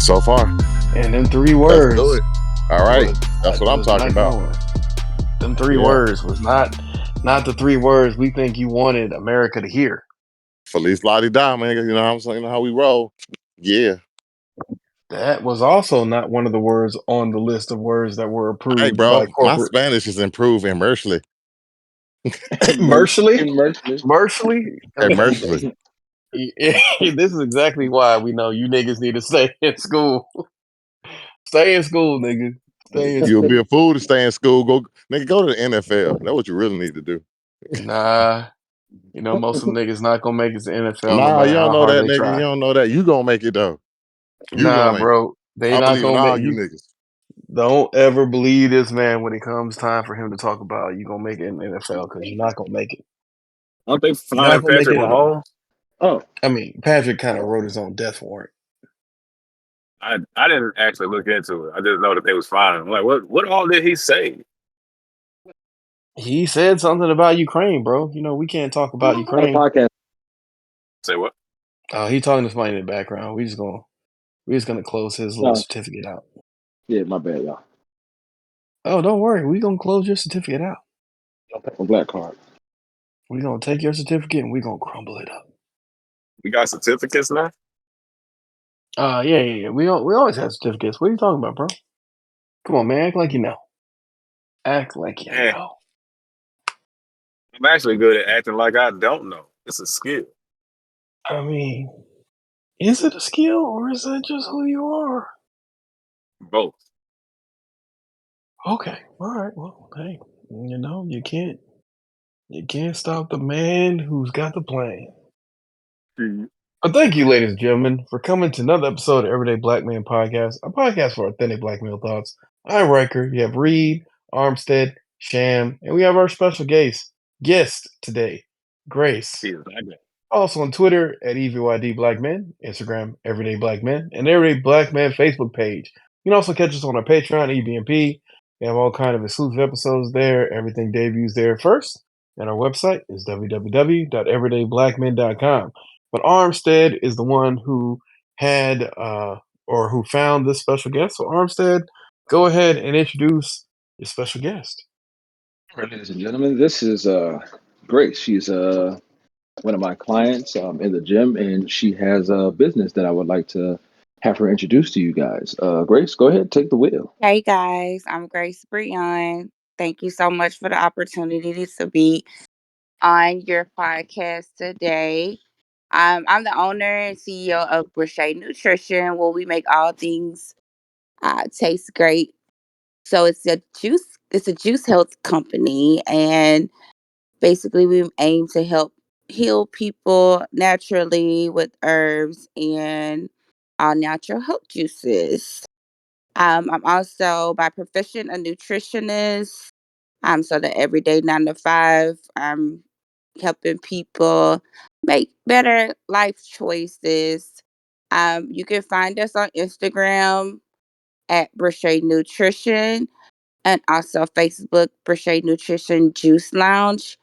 So far. And them 3 Let's words. do it. All right. That's what I'm was talking not about. going. Them 3 Yeah. words was not the 3 words we think you wanted America to hear. Feliz la di da, man. You know how I'm saying? You know how we roll. Yeah. That was also not one of the words on the list of words that were approved Hey, by bro, my corporate. Spanish is improved immersely. Mercifully? Immersely. Mercifully? I mean, Immersely. this is exactly why we know you niggas need to stay in school. Stay in school, nigga. Stay in You'll school. be a fool to stay in school. Go to the NFL. That's what you really need to do. Nah. You know, most of them niggas not gonna make it to NFL no Nah, matter you don't how know hard that, they nigga. try. You don't know that. You gonna make it though. You Nah, gonna make it. bro. They I not believe in gonna all make you you. niggas. Don't ever believe this man when it comes time for him to talk about you gonna make it in the NFL because you're not gonna make it. Aren't they You're not flying gonna make Patrick it. Mahomes? Oh, I mean, Patrick kind of wrote his own death warrant. I didn't actually look into it. I just know that they was flying. I'm like, what all did he say? He said something about Ukraine, bro. You know, we can't talk about on a Ukraine. podcast. Say what? He talking to somebody in the background. We just gonna close his little No. certificate out. Yeah, my bad, y'all. Oh, don't worry. We gonna close your certificate out. A black card. We gonna take your certificate and we gonna crumble it up. We got certificates now? Yeah. We always have certificates. What are you talking about, bro? Come on, man. Act like you know. Act like you Yeah. know. I'm actually good at acting like I don't know. It's a skill. I mean, is it a skill or is it just who you are? Both. Okay. All right. Well, hey, you know, you can't stop the man who's got the plan. Mhm. But thank you, ladies and gentlemen, for coming to another episode of Everyday Black Man Podcast, a podcast for authentic black male thoughts. I'm Riker. You have Reed, Armstead, Sham, and we have our special guest today, Grace. Exactly. Also on Twitter at EVYD Black Men, Instagram Everyday Black Men, and Everyday Black Man Facebook page. You can also catch us on our Patreon, EBMP. We have all kind of exclusive episodes there. Everything debuts there first. And our website is www.everydayblackmen.com. But Armstead is the one who had or who found this special guest. So Armstead, go ahead and introduce your special guest. Ladies and gentlemen, this is Grace. She's one of my clients in the gym, and she has a business that I would like to have her introduce to you guys. Grace, go ahead, take the wheel. Hey guys, I'm Grace Breon. Thank you so much for the opportunity to be on your podcast today. I'm the owner and CEO of Brochet Nutrition, where we make all things taste great. So it's a juice health company, and basically we aim to help heal people naturally with herbs and all natural health juices. I'm also by profession a nutritionist. So the everyday 9 to 5, I'm helping people make better life choices. You can find us on Instagram at Brochet Nutrition and also Facebook Brochet Nutrition Juice Lounge.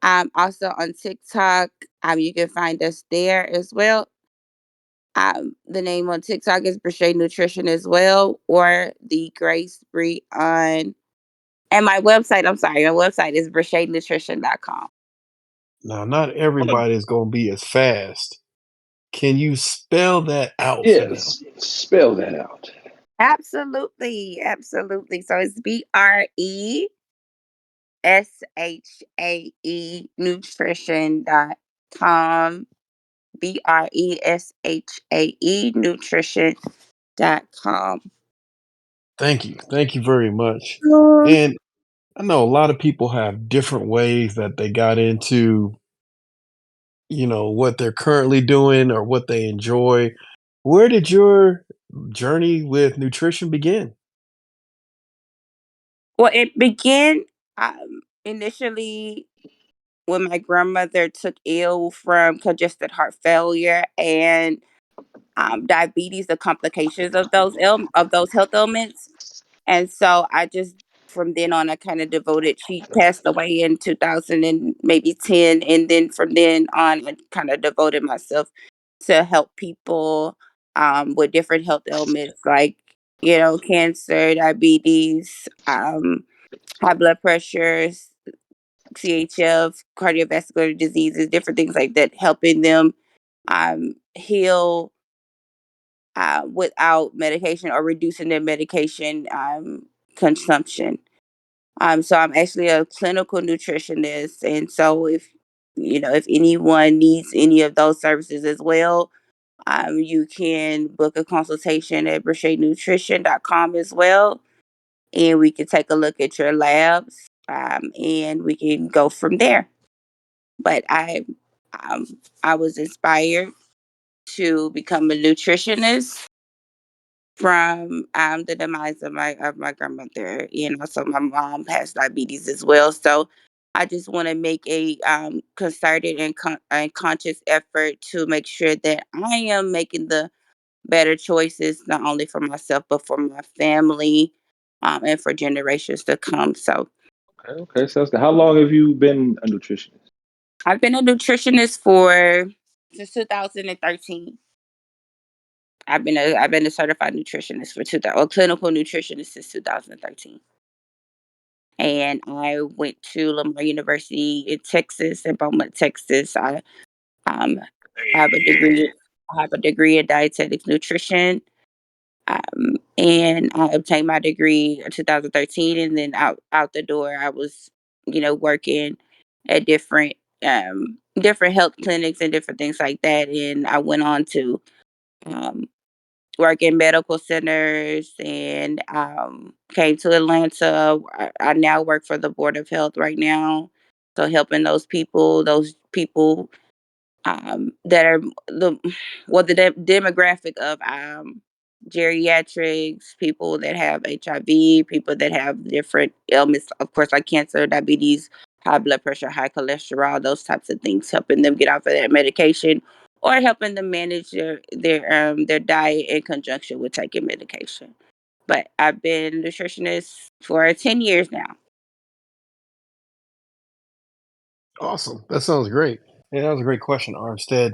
Also on TikTok, you can find us there as well. The name on TikTok is Brochet Nutrition as well, or the Grace Bree on. And my website is brochetnutrition.com. Now, not everybody is going to be as fast. Can you spell that out for them? Yes, spell that out. Absolutely. So it's BRESHAE nutrition.com. BRESHAE nutrition.com. Thank you. Thank you very much. And I know a lot of people have different ways that they got into, you know, what they're currently doing or what they enjoy. Where did your journey with nutrition begin? Well, it began initially when my grandmother took ill from congested heart failure and diabetes, the complications of those health ailments. And so I just from then on I kind of devoted. She passed away in 2000 and maybe 10, and then from then on I kind of devoted myself to help people with different health ailments like, you know, cancer, diabetes, high blood pressures, CHF, cardiovascular diseases, different things like that, helping them heal without medication or reducing their medication consumption. So I'm actually a clinical nutritionist, and so if you know if anyone needs any of those services as well, you can book a consultation at nutrition.com as well, and we can take a look at your labs, and we can go from there. But um, I was inspired to become a nutritionist from the demise of my grandmother. You know, so my mom has diabetes as well. So I just want to make a concerted and conscious effort to make sure that I am making the better choices, not only for myself but for my family, and for generations to come. So Okay, okay, sounds good. How long have you been a nutritionist? I've been a nutritionist for since 2013. I've been a certified nutritionist for 2000, or clinical nutritionist since 2013. And I went to Lamar University in Texas, in Beaumont, Texas. Um have a degree. I have a degree in dietetic nutrition. And I obtained my degree in 2013, and then out the door, I was, you know, working at different health clinics and different things like that. And I went on to um, work in medical centers and came to Atlanta. I now work for the Board of Health right now, so helping those people that are the demographic of geriatrics, people that have HIV, people that have different ailments, of course, like cancer, diabetes, high blood pressure, high cholesterol, those types of things, helping them get off of that medication or helping them manage their diet in conjunction with taking medication. But I've been a nutritionist for 10 years now. Awesome. That sounds great. Yeah, that was a great question, Armstead.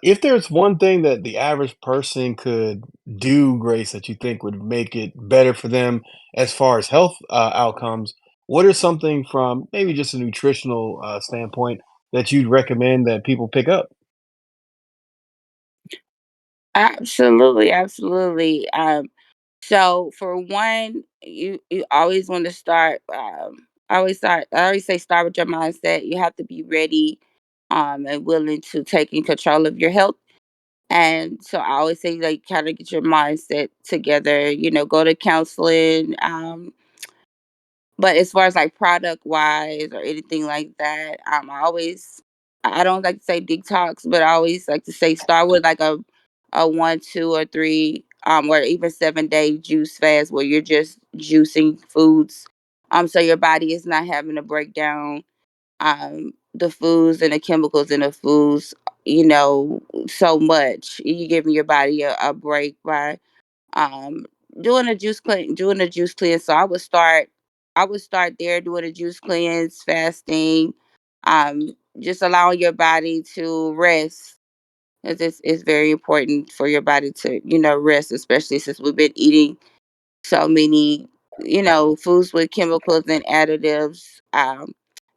If there's one thing that the average person could do, Grace, that you think would make it better for them as far as health outcomes, what is something from maybe just a nutritional standpoint that you'd recommend that people pick up? Absolutely, absolutely. So for one, you always want to start. I always say start with your mindset. You have to be ready, and willing to take in control of your health. And so I always say like kind of get your mindset together. You know, go to counseling. But as far as like product wise or anything like that, I don't like to say detox, but I always like to say start with like a 1, 2, or 3, or even 7 day juice fast where you're just juicing foods, so your body is not having to break down the foods and the chemicals in the foods, you know, so much. You're giving your body a break by um doing a juice cleanse. So I would start there doing a juice cleanse, fasting, just allowing your body to rest. It's very important for your body to, you know, rest, especially since we've been eating so many, you know, foods with chemicals and additives,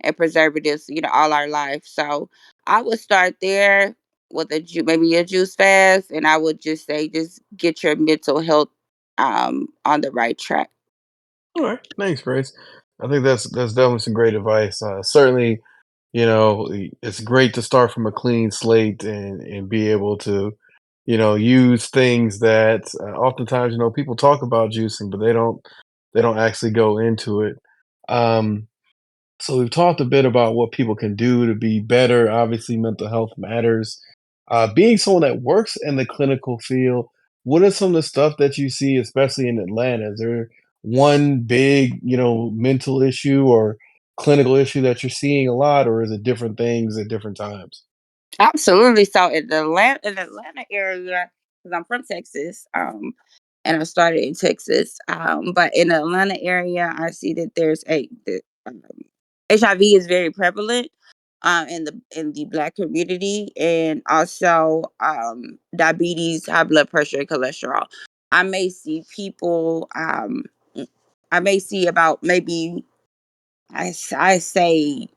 and preservatives, you know, all our life. So I would start there with maybe a juice fast, and I would just say just get your mental health on the right track. All right, thanks, Grace. I think that's definitely some great advice. Certainly, it's great to start from a clean slate and be able to, use things that oftentimes, people talk about juicing, but they don't actually go into it. Um, so we've talked a bit about what people can do to be better. Obviously, mental health matters. Being someone that works in the clinical field, what are some of the stuff that you see, especially in Atlanta? Is there one big, mental issue or clinical issue that you're seeing a lot, or is it different things at different times? Absolutely. So in the Atlanta area, because I'm from Texas, and I started in Texas, but in the Atlanta area, I see that HIV is very prevalent. in the Black community, and also diabetes, high blood pressure, and cholesterol. I may see people. I may see about maybe I say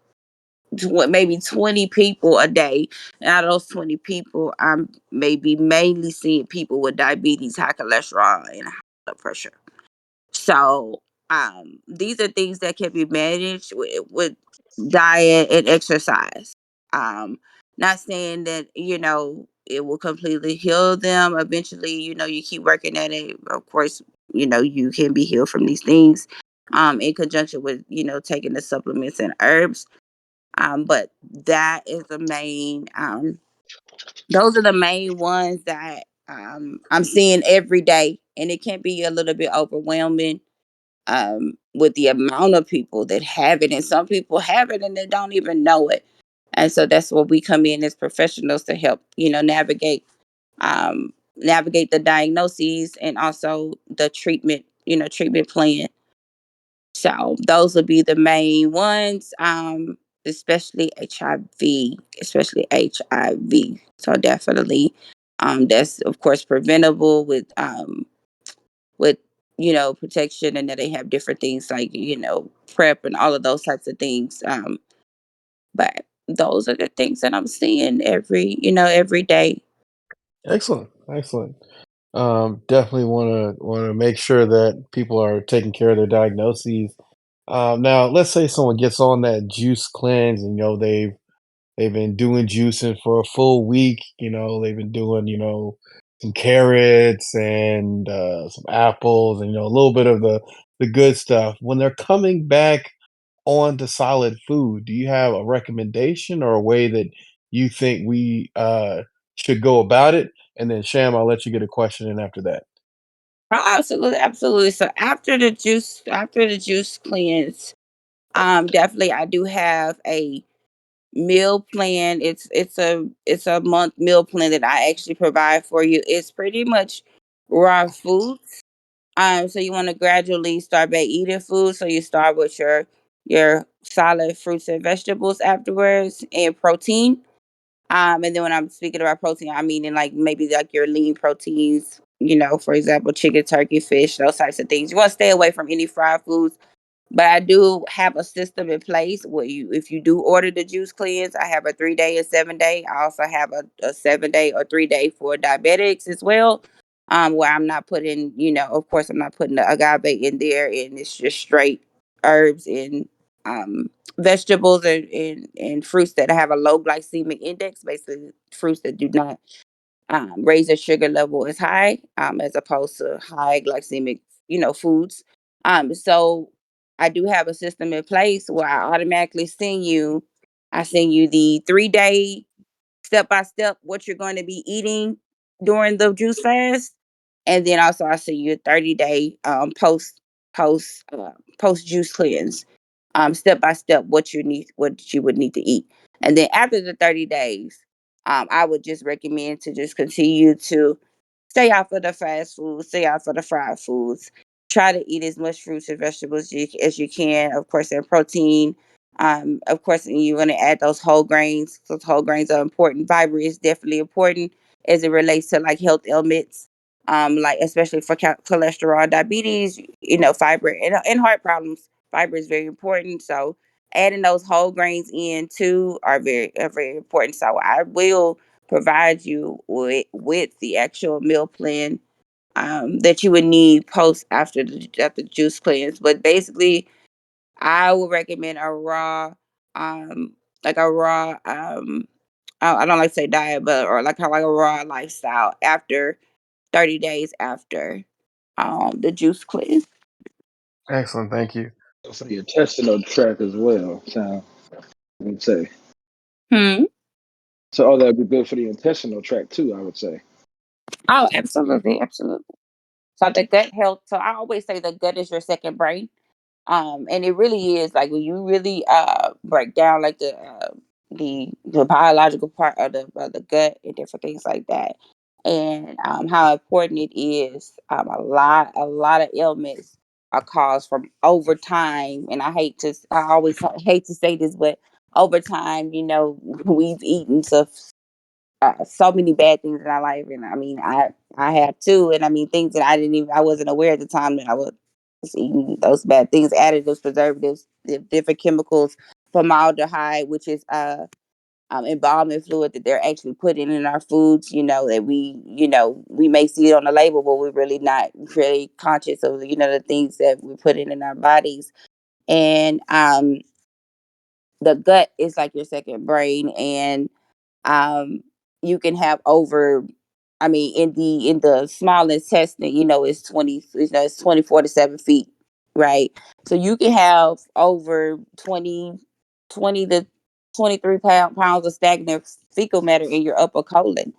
maybe 20 people a day. And out of those 20 people, I'm maybe mainly seeing people with diabetes, high cholesterol, and high blood pressure. So these are things that can be managed with diet and exercise. Um, Not saying that it will completely heal them. Eventually, you keep working at it. Of course, you can be healed from these things. In conjunction with taking the supplements and herbs. But that is the main. Those are the main ones that I'm seeing every day, and it can be a little bit overwhelming with the amount of people that have it, and some people have it and they don't even know it. And so that's where we come in as professionals to help, navigate the diagnoses and also the treatment plan. So those would be the main ones, especially HIV. So definitely, that's of course preventable with protection, and that they have different things like prep and all of those types of things. But those are the things that I'm seeing every day. Excellent, excellent. Definitely want to make sure that people are taking care of their diagnoses. Now, let's say someone gets on that juice cleanse, and they've been doing juicing for a full week. They've been doing some carrots and some apples, and a little bit of the good stuff. When they're coming back on to solid food, do you have a recommendation or a way that you think we should go about it? And then Sham, I'll let you get a question in after that. Oh, absolutely, absolutely. So after the juice cleanse, definitely I do have a meal plan. It's a month meal plan that I actually provide for you. It's pretty much raw foods. So you want to gradually start by eating food. So you start with your solid fruits and vegetables afterwards, and protein. And then when I'm speaking about protein, I mean in like maybe like your lean proteins. For example, chicken, turkey, fish, those types of things. You want to stay away from any fried foods, but I do have a system in place where if you do order the juice cleanse, I have a 3 day and 7 day. I also have a 7 day or 3 day for diabetics as well. Where I'm not putting, of course, I'm not putting the agave in there, and it's just straight herbs and vegetables and fruits that have a low glycemic index, basically fruits that do not raise their sugar level as high, as opposed to high glycemic, foods. So I do have a system in place where I send you the 3 day step by step what you're going to be eating during the juice fast, and then also I send you a 30 day post post juice cleanse, step by step what you would need to eat, and then after the 30 days, I would just recommend to just continue to stay out for the fast food, stay out for the fried foods. Try to eat as much fruits and vegetables as you can, of course, and protein. Of course, and you're going to add those whole grains. Those whole grains are important. Fiber is definitely important as it relates to like health ailments, like especially for cholesterol, diabetes, fiber and heart problems. Fiber is very important. So adding those whole grains in too are very important. So I will provide you with the actual meal plan that you would need post after the juice cleanse. But basically, I would recommend a raw, um, like a raw. I don't like to say diet, but or like a raw lifestyle after 30 days after the juice cleanse. Excellent, thank you. For the intestinal tract as well. So I would say. Hmm. So all that would be good for the intestinal tract too, I would say. Oh, absolutely, absolutely. So the gut health. So I always say the gut is your second brain. And it really is like when you really break down like the biological part of the gut and different things like that, and how important it is. A lot of ailments are caused from over time, and I always hate to say this, but over time, we've eaten so many bad things in our life, and I mean, I have too, and I mean things that I wasn't aware at the time that I was eating those bad things, additives, preservatives, different chemicals, formaldehyde, which is embalming fluid that they're actually putting in our foods. That we may see it on the label, but we're really not really conscious of the things that we're putting in our bodies, and the gut is like your second brain, and um you can have over, I mean, in the small intestine, it's 24 to 7 feet, right? So you can have over 20 to 23 pounds of stagnant fecal matter in your upper colon.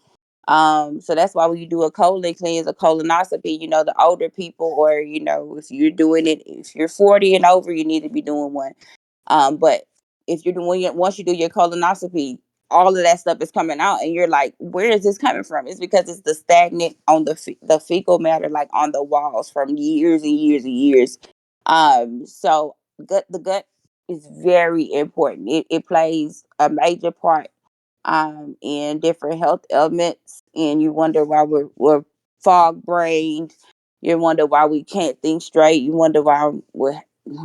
So that's why when you do a colon cleanse, a colonoscopy, the older people, or if you're doing it, if you're 40 and over, you need to be doing one. But if you're doing it, once you do your colonoscopy, all of that stuff is coming out, and you're like, where is this coming from? It's because it's the stagnant on the fecal matter, like on the walls from years and years and years. So the gut is very important. It plays a major part in different health ailments, and you wonder why we're fog brained. You wonder why we can't think straight. You wonder why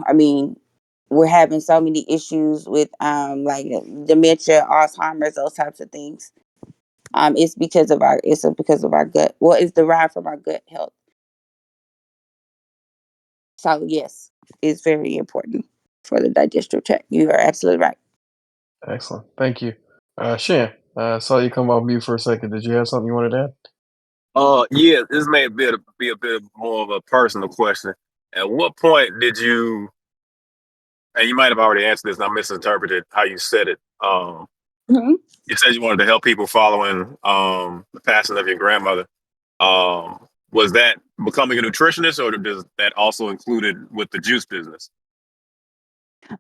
I mean, we're having so many issues with like dementia, Alzheimer's, those types of things. It's because of our gut. Well, it's derived from our gut health. So yes, it's very important for the digestive tract. You are absolutely right. Excellent. Thank you. Sham, saw you come off mute for a second. Did you have something you wanted to add? Yeah, this may be a bit more of a personal question. At what point did you? And you might have already answered this, and I misinterpreted how you said it. Mhm. You said you wanted to help people following the passing of your grandmother. Was that becoming a nutritionist, or does that also included with the juice business?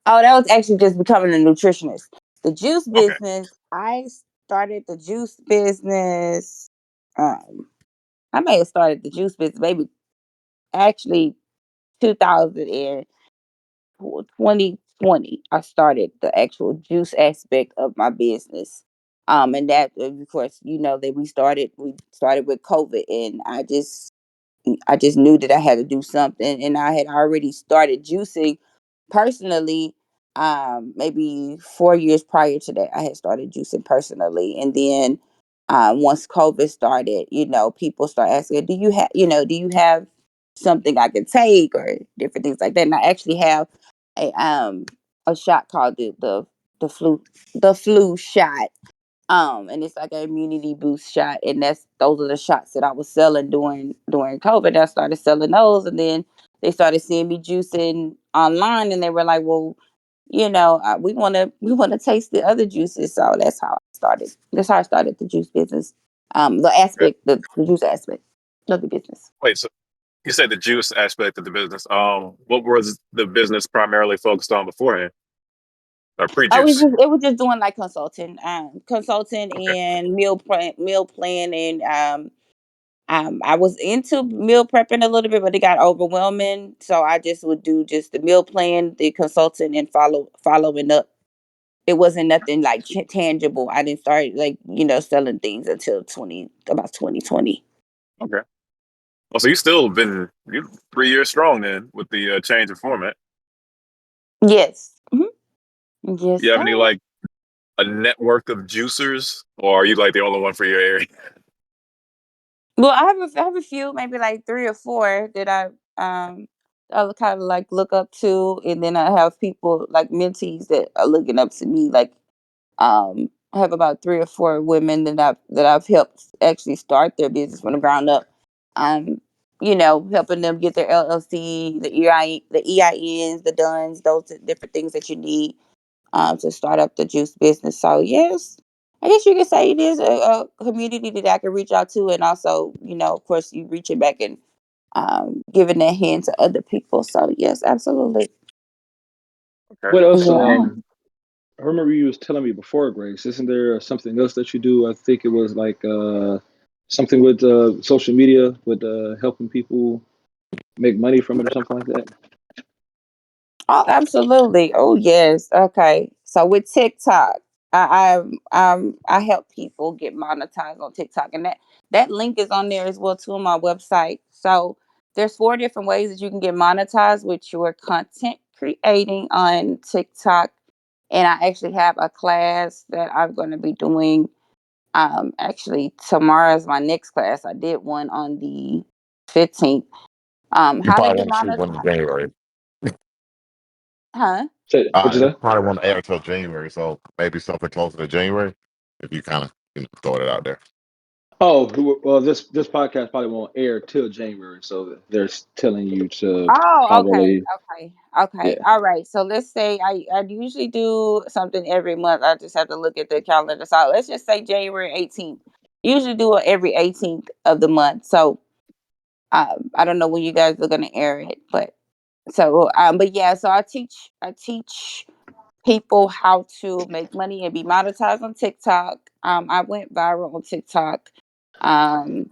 Oh, that was actually just becoming a nutritionist. The juice Okay, business, I started the juice business. Um, I may have started the juice business maybe actually 2020. I started the actual juice aspect of my business. And that, of course, that we started with COVID, and I just knew that I had to do something, and I had already started juicing personally. Maybe 4 years prior to that, I had started juicing personally, and then once COVID started, people start asking, "Do you have something I can take, or different things like that?" And I actually have a shot called the flu shot, and it's like an immunity boost shot, and those are the shots that I was selling during COVID. I started selling those, and then they started seeing me juicing online, and they were like, "Well, we want to taste the other juices." So that's how I started. That's how I started the juice business. okay. The juice aspect of the business. Wait, so you said the juice aspect of the business. What was the business primarily focused on beforehand, or I was pre-juice? just it was just doing like consulting Okay, and meal plan, and I was into meal prepping a little bit, but it got overwhelming. So I just would do just the meal plan, the consulting, and following up. It wasn't nothing like tangible. I didn't start like selling things until 2020. okay. Well, so you 3 years strong then with the change of format. Yes. Yes, You have any sir. like a network of juicers, or are you like the only one for your area? Well, I have a few, maybe like three or four that I kind of like look up to, and then I have people like mentees that are looking up to me. Like I have about three or four women that I've helped actually start their business from the ground up. Um, helping them get their LLC, the EINs, the DUNS, those different things that you need to start up the juice business. So yes, I guess you could say it is a community that I can reach out to, and also, of course, you reaching back and giving that hand to other people. So yes, absolutely. What Okay. else? Yeah. I remember you was telling me before, Grace. Isn't there something else that you do? I think it was like something with social media, with helping people make money from it or something like that. Oh, absolutely. Oh, yes. Okay. So with TikTok, I help people get monetized on TikTok, and that link is on there as well too on my website. So there's 4 different ways that you can get monetized with your content creating on TikTok. And I actually have a class that I'm going to be doing. Actually, tomorrow is my next class. I did one on the 15th. You How to probably get want to shoot one in monetized? January. Huh? Say what you You say? probably want to air until January, so maybe something closer to January. If you kind of throw it out there. Oh, well, this podcast probably won't air till January, so they're telling you to Oh, okay, probably, okay. yeah. All right. So let's say I usually do something every month. I just have to look at the calendar. So let's just say January 18th. Usually do it every 18th of the month. So I don't know when you guys are gonna air it, but but yeah. So I teach people how to make money and be monetized on TikTok. I went viral on TikTok. Um,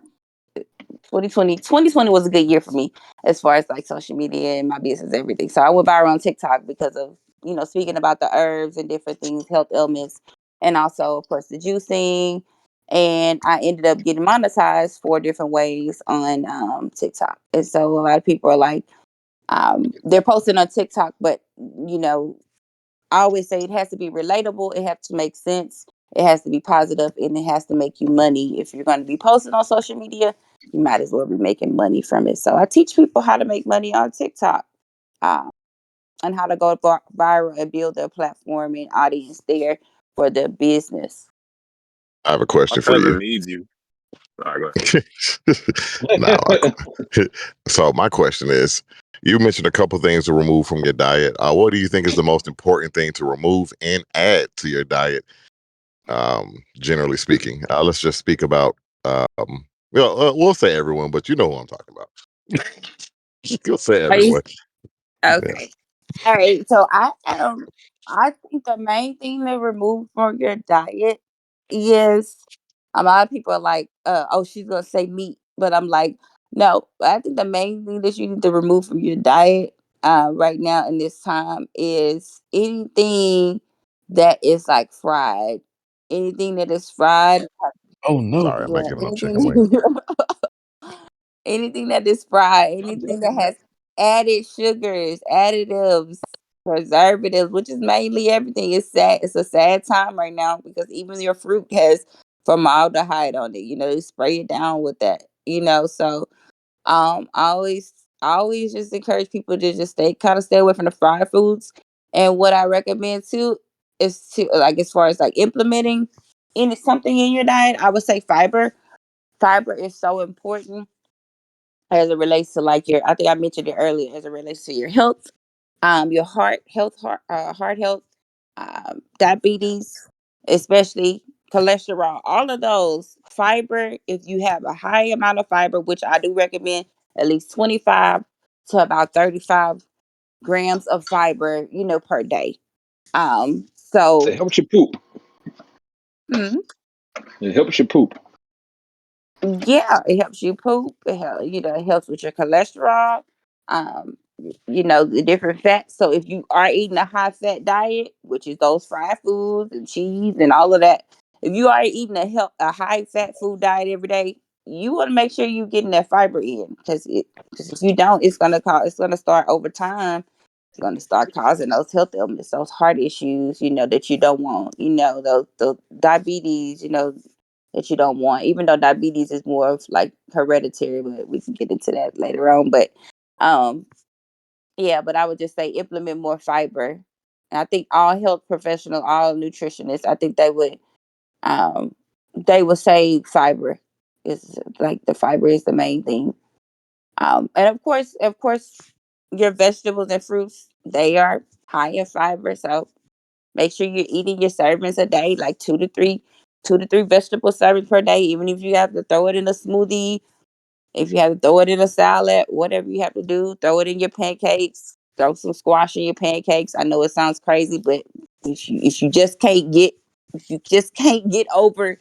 2020 was a good year for me as far as like social media and my business, everything. So I went viral on TikTok because of, speaking about the herbs and different things, health ailments, and also, of course, the juicing. And I ended up getting monetized 4 different ways on TikTok. And so a lot of people are like, they're posting on TikTok, but, you know, I always say it has to be relatable, it has to make sense, it has to be positive, and it has to make you money. If you're going to be posting on social media, you might as well be making money from it. So I teach people how to make money on TikTok, uh, and how to go viral and build a platform and audience there for their business. I have a My question for cousin you. needs you. All right, go ahead. Now, so my question is: you mentioned a couple things to remove from your diet. What do you think is the most important thing to remove and add to your diet? Generally speaking, let's just speak about. We'll say everyone, but you know who I'm talking about. You'll say Are you everyone. Yeah. okay? All right. So I think the main thing to remove from your diet is a lot of people are like, oh, she's gonna say meat, but I'm like, no. I think the main thing that you need to remove from your diet right now in this time is anything that is like fried. Anything that is fried, Oh no. Sorry, I'm not yeah. giving no chicken wing. Anything anything that is fried, anything that has added sugars, additives, preservatives, which is mainly everything. Is sad. It's a sad time right now because even your fruit has formaldehyde on it. They spray it down with that. So I always just encourage people to just stay away from the fried foods. And what I recommend too is to, like, as far as like implementing in something in your diet, I would say fiber. Fiber is so important as it relates to like your, I think I mentioned it earlier, as it relates to your health, your heart health, diabetes, especially cholesterol, all of those. Fiber, if you have a high amount of fiber, which I do recommend, at least 25 to about 35 grams of fiber, per day. It So helps you poop. mm, It helps you poop. yeah, it helps you poop. It helps with your cholesterol. The different fats. So if you are eating a high fat diet, which is those fried foods and cheese and all of that, if you are eating a high fat food diet every day, you want to make sure you're getting that fiber in, because if you don't, it's gonna start over time. It's gonna start causing those health ailments, those heart issues, that you don't want. Those diabetes, that you don't want. Even though diabetes is more of like hereditary, but we can get into that later on. But um, yeah, but I would just say implement more fiber. And I think all health professionals, all nutritionists, I think um they would say fiber is like the fiber is the main thing. And of course, your vegetables and fruits, they are high in fiber. So make sure you're eating your servings a day, like two to three vegetable servings per day. Even if you have to throw it in a smoothie, if you have to throw it in a salad, whatever you have to do, throw it in your pancakes. Throw some squash in your pancakes. I know it sounds crazy, but if you just can't get over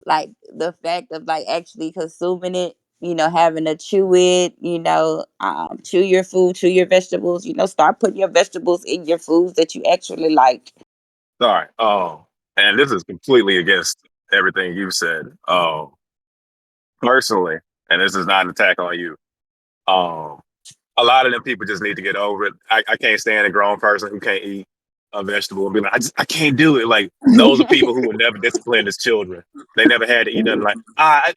like the fact of like actually consuming it, having to chew it, chew your food, chew your vegetables, start putting your vegetables in your foods that you actually like. Sorry. And this is completely against everything you said. Personally, and this is not an attack on you. Um, a lot of them people just need to get over it. I can't stand a grown person who can't eat a vegetable and be like, I can't do it. Like those are people who were never disciplined as children. They never had to eat nothing like,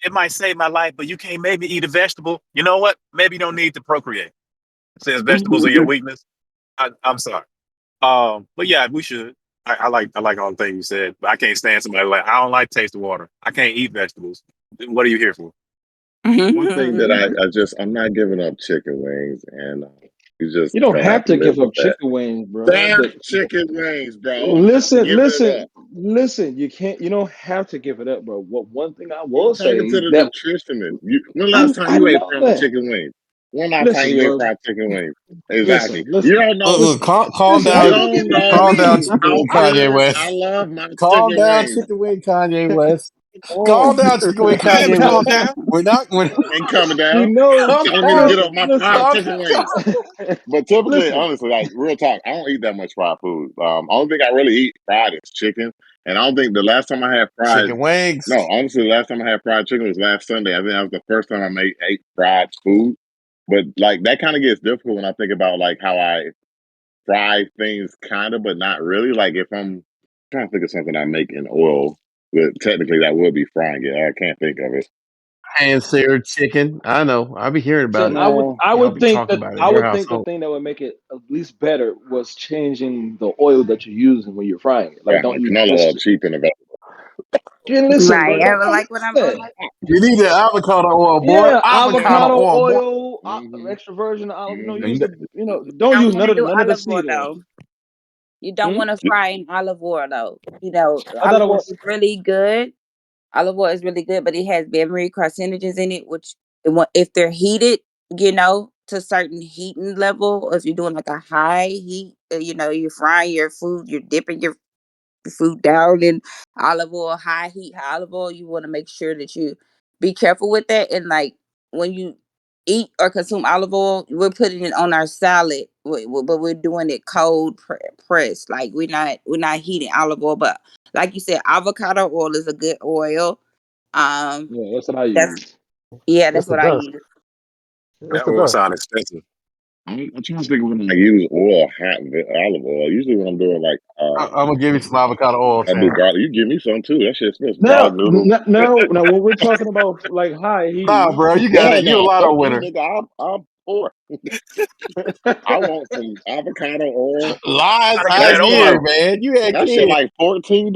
it might save my life, but you can't make me eat a vegetable. You know what? Maybe you don't need to procreate. Since vegetables are your weakness. I'm sorry. But yeah, we should. I like all the things you said, but I can't stand somebody like I don't like taste of water. I can't eat vegetables. What are you here for? One thing that I'm not giving up chicken wings, and you just You don't gonna have have to to live give with up that. chicken wings, bro. Damn chicken wings, bro! I'm not Listen, giving it up. listen. You can't. You don't have to give it up, bro. What one thing I I'm will talking say to the that nutritionist. When last time I you ate know fried that. chicken wings? When last time Listen, you ate bro. fried chicken wings? Listen, Exactly. You listen, don't know. Look, calm listen. How You down, you gonna don't get mad at know calm down, me. me? chicken wing Kanye I West. love my Calm chicken down, wings. chicken wing Kanye West. Oh, Calm down, chicken wing I haven't Kanye calmed West. down. We're not. We're, ain't coming we down. know. You calm telling me to down. get Listen, up my listen, fried Calm chicken down. wings? But typically, listen. honestly, like real talk, I don't eat that much fried food. Only thing I really eat fried is chicken, and I don't think the last time I had fried. Chicken wings. No, honestly, the last time I had fried chicken was last Sunday. I think that was the first time I ate fried food. But like that kind of gets difficult when I think about like how I fry things, kind of, but not really. Like if I'm trying to think of something I make in oil, but technically that would be frying it. I can't think of it. Pan seared chicken. I know. I'll be hearing So about it. No, I Y'all would be think talking that about it in your the household. thing that would make it at least better was changing the oil that you're using when you're frying it. Like, yeah, don't use canola oil just. cheap and available. Yeah, listen, Right. bro. I Don't like use what I'm that. You need the avocado oil, boy. Yeah, Avocado avocado oil, boy. oil, Hmm. extra virgin olive. Hmm. Use You got, the. Don't don't use want to do none of the olive oil seed oil. though. You don't Hmm? want to fry in olive oil though. You know, I thought olive it oil was. is really good. Olive oil is really good, but it has very carcinogens in it, which if they're heated, to certain heating level, if you're doing like a high heat, you're frying your food, you're dipping your food down in olive oil, high heat olive oil, you want to make sure that you be careful with that. And like when you eat or consume olive oil, we're putting it on our salad, but we're doing it cold pressed. Like we're not heating olive oil, but like you said, avocado oil is a good oil. Um, Yeah, that's what I that's use. yeah, It's that's the what I best. use. It's That the oil best. sound expensive. I'm trying to think of when I use oil, olive oil. Usually when I'm doing like I'm gonna give you some avocado oil, I do Sam. garlic. You give me some too. That shit smells Now, garlic noodles. now, when we're talking about like high heat, Nah, bro, you got Hell it. You a no, lotto fuck you, winner. nigga. I'm poor. I want some avocado oil. Lies Gotta get out That that shit here, like oil. man. You had that shit kids. like $14,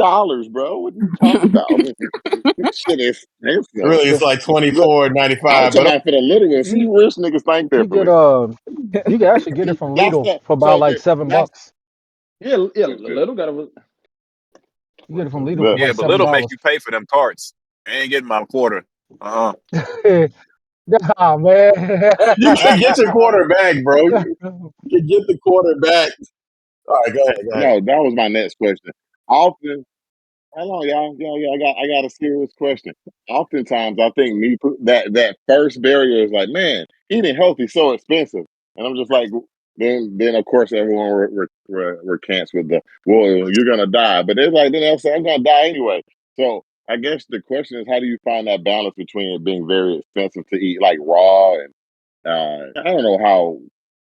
bro. What you talking about? Shit is expensive. Really, it's like Look, I'm 24.95. talking But about for the little ones. See, You rich niggas think you get differently. you can actually get it from That's Lidl the for about so like the seven that's bucks. yeah, little gotta. You get it from Lidl for the Yeah, like but seven little make dollars. you pay for them tarts. I ain't getting my quarter. Nah, man. you can get your quarter back, bro. You can get the quarter back. All right, go ahead, go ahead. no. That was my next question. Often hold on, y'all. I got a serious question. Oftentimes, I think that first barrier is like, man, eating healthy so expensive, and I'm just like, then of course everyone recants with the, well, you're gonna die, but it's like then they'll say I'm gonna die anyway. So I guess the question is, how do you find that balance between it being very expensive to eat like raw and I don't know how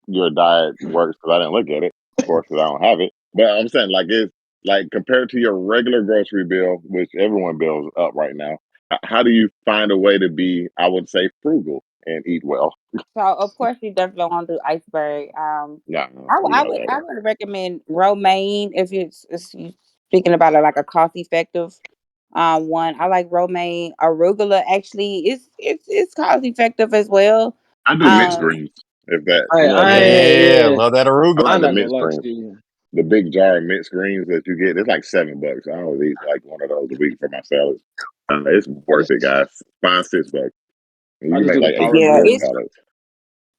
your diet works because I didn't look at it, of course, because I don't have it. But I'm saying like it's like compared to your regular grocery bill, which everyone bills up right now, how do you find a way to be, I would say, frugal and eat well? So of course you definitely want to do iceberg. No, I, w- we I know would I that. would recommend romaine if it's you speaking about it like a cost effective one. I like romaine. Arugula actually it's cost effective as well. I do mixed Um, greens. If that, I, you know what I I, mean? Yeah, yeah, love that I arugula. like I'm the not gonna mixed lie greens. to you. The big jar of mixed greens that you get, it's like $7. I always eat like one of those a week for my salads. It's I worth it, just, guys. $5, $6. And I you just make do the like eight collard yeah, word greens. it's salads.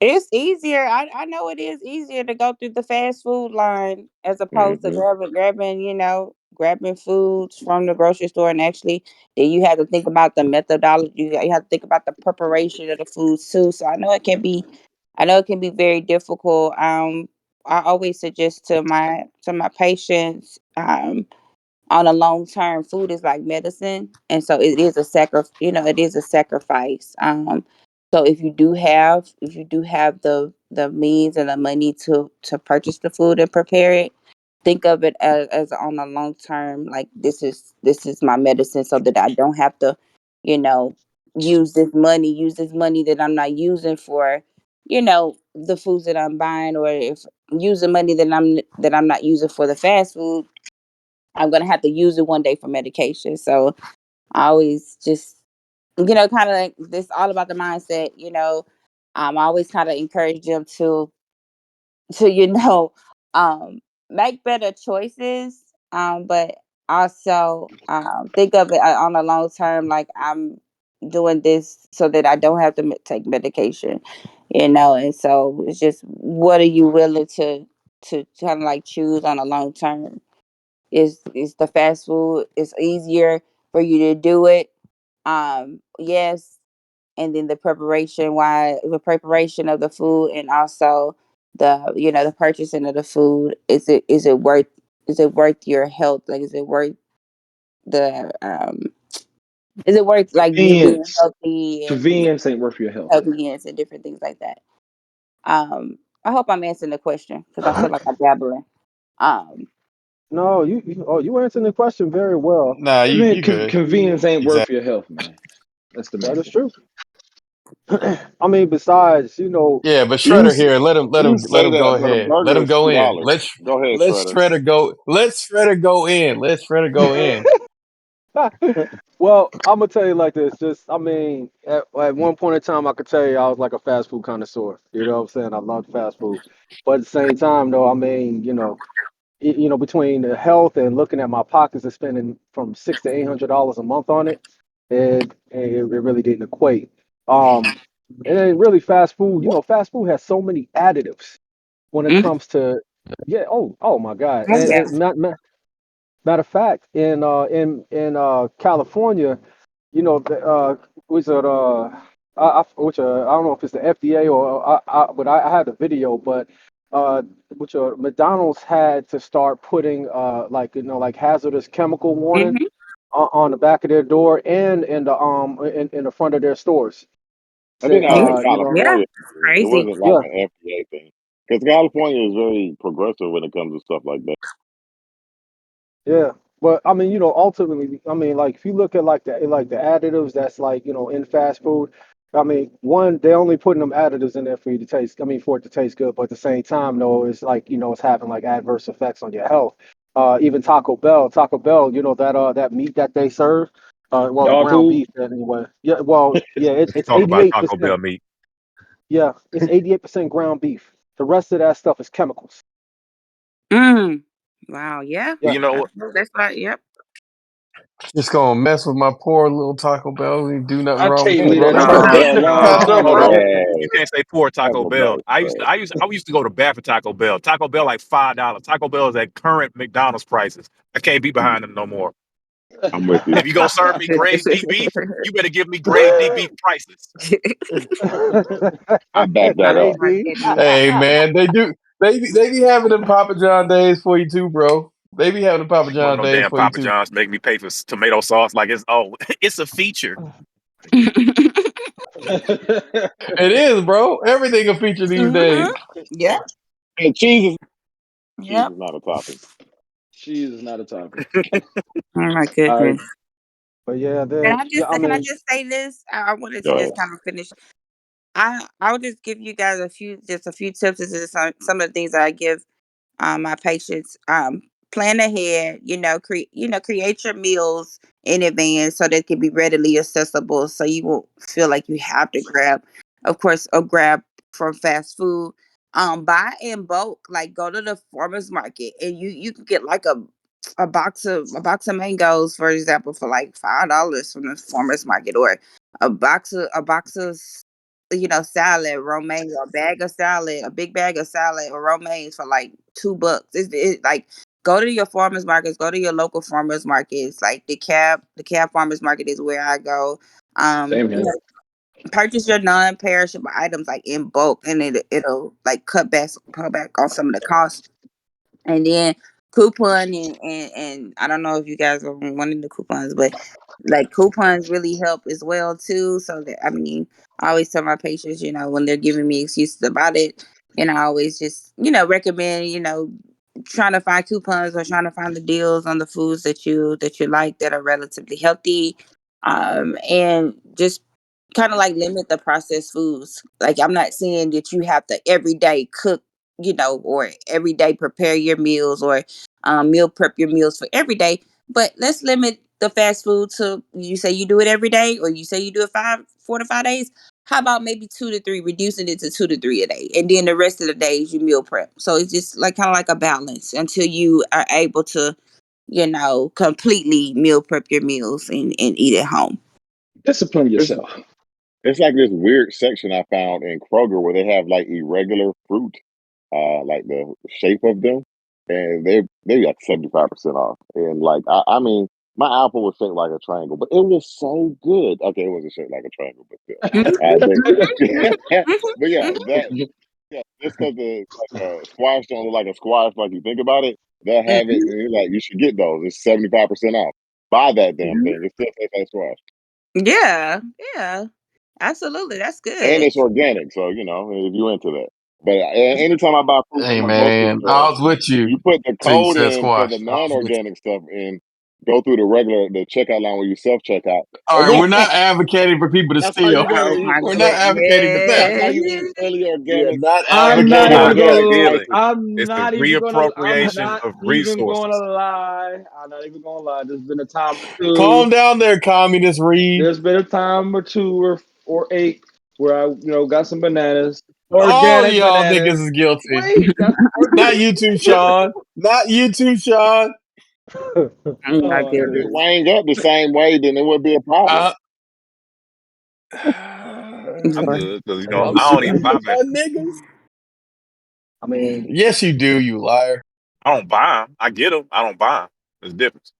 It's easier. I know it is easier to go through the fast food line as opposed to Hmm. grabbing foods from the grocery store, and actually then you have to think about the methodology. You have to think about the preparation of the foods too. So I know it can be very difficult. I always suggest to my patients, on a long term, food is like medicine, and so it is a it is a sacrifice. So if you do have the means and the money to purchase the food and prepare it, think of it as on a long term, like this is my medicine, so that I don't have to, you know, use this money that I'm not using for, the foods that I'm buying, or if using money that I'm not using for the fast food, I'm gonna have to use it one day for medication. So I always just, kind of like this, all about the mindset. I always kind of encourage them to make better choices, but also think of it on a long term, like I'm doing this so that I don't have to take medication, and so it's just, what are you willing to kind of like choose on a long term? Is the fast food, it's easier for you to do it, yes, and then the preparation of the food, and also the purchasing of the food, is it worth your health? Like, the um is it worth, like, you being Convenience. healthy and Convenience ain't worth your health. convenience and different things like that? I hope I'm answering the question, because I feel like I'm babbling. um No, you answered the question very well. Nah, Man, you good. convenience ain't Exactly. worth your health, man. That's the That main is thing. true. I mean, besides, Yeah, but You Shredder here. you Let say him go that, but a ahead. Let burger him is go in. $2. Go ahead, Let's Shredder. Shredder go. Let's Shredder go in. Let Shredder go in. well, I'm gonna tell you like this. Just, I mean, at one point in time, I could tell you I was like a fast food connoisseur. You know what I'm saying? I loved fast food, but at the same time, though, I mean, between the health and looking at my pockets and spending from $600 to $800 a month on it, it really didn't equate. Um, and then really fast food. Fast food has so many additives when it mhm. comes to, yeah. Oh my God. Oh, yeah. Matter of fact, in California, was it I don't know if it's the FDA or but I had the video, but which McDonald's had to start putting like hazardous chemical warning Mhm. on the back of their door and in the front of their stores. I Say think that was in Yeah, California. It crazy. wasn't like yeah. an FDA thing. Because California is very progressive when it comes to stuff like that. Yeah, but I mean, ultimately, I mean, like if you look at like the additives that's like in fast food, I mean, one they're only putting them additives in there for you to taste. I mean, for it to taste good, but at the same time, though, it's like it's having like adverse effects on your health. Even Taco Bell, that meat that they serve, well, the Dog ground food. beef anyway. Yeah, well, yeah, it's Talk about Taco 88%. Bell meat. Yeah, it's 88% ground beef. The rest of that stuff is chemicals. Mm. Wow. Yeah. Yeah. You know, That's right. Yep. Just gonna mess with my poor little Taco Bell. You do nothing I wrong tell with you, you, leave bro. that Don't Taco don't No. Bell get a me long started, time bro. ago. you Hey, can't say poor Taco Taco Bell. Bell is I used to, trash. I used to go to bat for Taco Bell. Taco Bell like $5. Taco Bell is at current McDonald's prices. I can't be behind them no more. I'm with you. If you're gonna serve me grade D beef, you better give me grade D beef prices. I back that Oh up. my Maybe. goodness. Hey man, they do. They be having them Papa John days for you too, bro. They be having the Papa One of John them days damn for you Papa too. John's make me pay for tomato sauce like it's a feature. It is, bro. Everything a feature these Mhm. days. Yep. And cheese Yep. is not a topping. Cheese is not a topping. Oh my All right. goodness. But yeah, I Can I mean, just say this? I wanted Go to ahead. just kind of finish. I'll just give you guys a few tips. This is some of the things that I give my patients. Plan ahead. Create your meals in advance so they can be readily accessible. So you won't feel like you have to grab, of course, a grab from fast food. Buy in bulk. Like, go to the farmers market, and you can get like a box of mangoes, for example, for like $5 from the farmers market, or a box of salad, romaine, or a bag of salad, a big bag of salad or romaine for like $2. It's like, go to your farmers markets, go to your local farmers markets, like the cab farmers market is where I go. Same here. Purchase your non-perishable items like in bulk, and it'll like cut back on some of the costs. And then coupon and I don't know if you guys are wanting the coupons, but like coupons really help as well too. So that I mean, I always tell my patients, when they're giving me excuses about it, and I always just recommend trying to find coupons or trying to find the deals on the foods that you like that are relatively healthy, and just kind of like limit the processed foods. Like I'm not saying that you have to every day cook, or every day prepare your meals or meal prep your meals for every day. But let's limit the fast food to, you say you do it every day, or you say you do it 4 to 5 days. How about maybe 2 to 3, reducing it to 2 to 3 a day, and then the rest of the days you meal prep. So it's just like kind of like a balance until you are able to, completely meal prep your meals and eat at home. Discipline It's, yourself. it's like this weird section I found in Kroger where they have like irregular fruit, like the shape of them, and they got 75% off. And like I mean, my apple was shaped like a triangle, but it was so good. Okay, it wasn't shaped like a triangle, but still, but yeah, that yeah, just because the like squash don't look like a squash like you think about it, they'll have it, and you're like, you should get those. It's 75% off. Buy that damn thing. It still tastes like squash. Yeah, yeah, absolutely. That's And good. it's organic, so if you into that. But anytime I buy fruit Hey from a grocery man, store, I was with you you put the till you code said in for squash. the I was with you. non-organic stuff and go through the checkout line where you self checkout, All and right, we're not advocating for people to that's how you steal. gonna Oh eat. my We're not advocating for that. That's how you goodness. eat fully We are organic, not I'm with not advocating for even organic that. gonna. Stealing. prices. I'm It's the not even gonna. I'm reappropriation not of even gonna resources. lie. I'm not even gonna lie. There's been a time or two. Calm down there, communist Reed. There's been a time or two or eight where I got some bananas, All organic y'all niggas bananas. is guilty. Wait, that's Not organic. you too, Sean. Not you too, Sean. Oh my Oh If it goodness. man. rang up the same way, then it would be a problem. Uh, I'm Lord. good because I'm I don't even screaming buy at my vegetables. niggas. I mean, Yes, you do, you liar. I don't buy them. I get them. I don't buy them. There's a difference.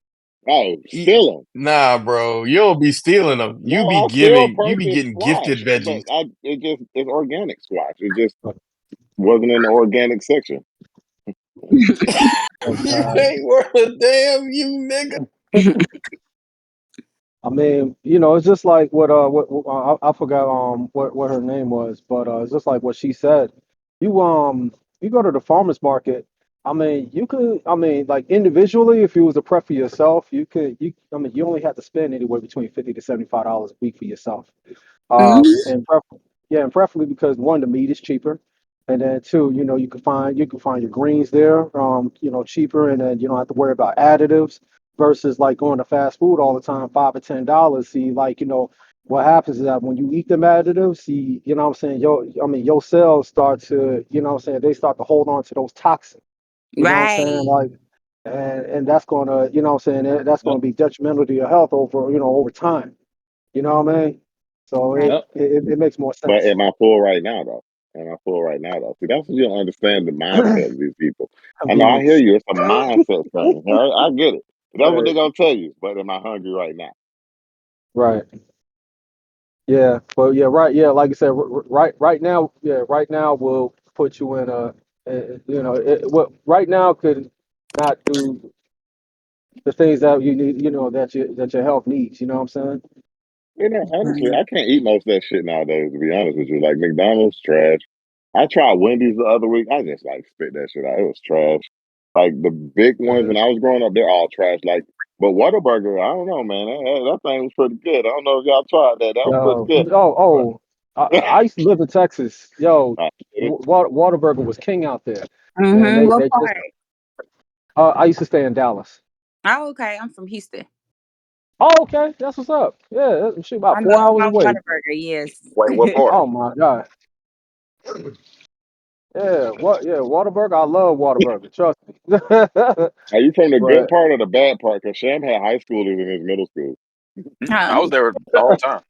Oh, You- steal them. Nah, bro. You'll be stealing them. No, I still You be purchase getting gifted squash, veggies. but it's organic squash. It just wasn't in the organic section. oh You God. ain't worth a damn, you nigga. I mean, it's just like I forgot what her name was, but it's just like what she said. You go to the farmers market. I mean, you could. I mean, like individually, if you was to prep for yourself, you could. I mean, you only have to spend anywhere between $50 to $75 a week for yourself. Mhm. And preferably because one, the meat is cheaper, and then two, you can find your greens there, cheaper, and then you don't have to worry about additives versus like going to fast food all the time, $5 or $10. See, like what happens is that when you eat them additives, see, what I'm saying, your cells start to, what I'm saying, they start to hold on to those toxins. You know what I'm saying, Right. like, and that's gonna, what I'm saying, that's Yep. gonna be detrimental to your health over time. You know what I mean? So Right. it Yep. it, it makes more But sense. am I full right now though? Am I full right now though? See, that's what you don't understand the mindset of these people. I know I hear Convenience. you. It's a mindset thing. All right? I get it. That's what Right. they're gonna tell you. But am I hungry right now? Right. Yeah. But yeah. Right. Yeah. Like I said. Right now. Yeah. Right now will put you in what right now could not do the things that you need. That your health needs. You know what I'm saying? Honestly, Mhm. I can't eat most of that shit nowadays. To be honest with you, like McDonald's trash. I tried Wendy's the other week. I just like spit that shit out. It was trash. Like the big ones Yeah. when I was growing up, they're all trash. Like, but Whataburger, I don't know, man. That thing was pretty good. I don't know if y'all tried that. That was pretty Yo. good. Oh. I used to live in Texas. Yo. Uh, it- Waterburger was king out there, and Mhm. they What they just. part? I used to stay in Dallas. Oh, okay. I'm from Houston. Oh, okay. That's what's up. Yeah, shoot, I about four love hours my away. Whataburger. Yes. Wait, what part? Oh my God. Yeah, Waterburger. I love Waterburger. Trust me. Are you from the good But part or the bad part? Because Sham had high schoolers in his middle school. I Huh? was there the whole time.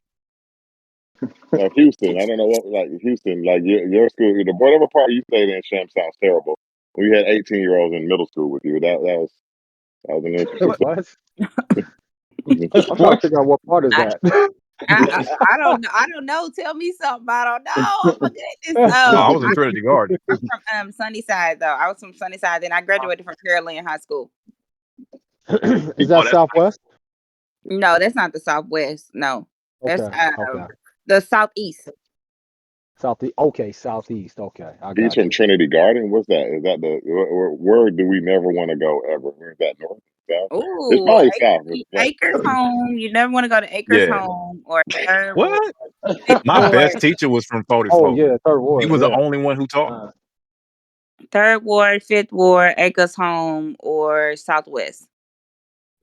Houston, I don't know what like Houston, like your school, whatever part you stayed in, Sham sounds terrible. We had 18-year-olds in middle school with you. That was an interesting What? story. what? Mhm. I'm trying to figure out what part is I, that. I don't know. I don't know. Tell me something. I don't know. Oh my goodness. Oh, I was in Trinity Garden. I'm from Sunnyside though. I was from Sunnyside. Then I graduated from Carolyn High School. Is Oh, that that's Southwest? No, that's not the Southwest. No, that's Okay, okay. the Southeast. Southeast. Okay, Southeast. Okay, I He's got from you. Trinity Garden. What's that? Is that the where do we never want to go ever? Where's that, north, south? It's Ooh, probably south. It's like, Acres Home. You never want to go to Acres yeah. Home or Third Ward, What? Fifth My Ward, best teacher was from 44. Oh yeah, Third He Ward. was the Yeah. only one who taught. Uh, Third Ward, Fifth Ward, Acres Home, or Southwest.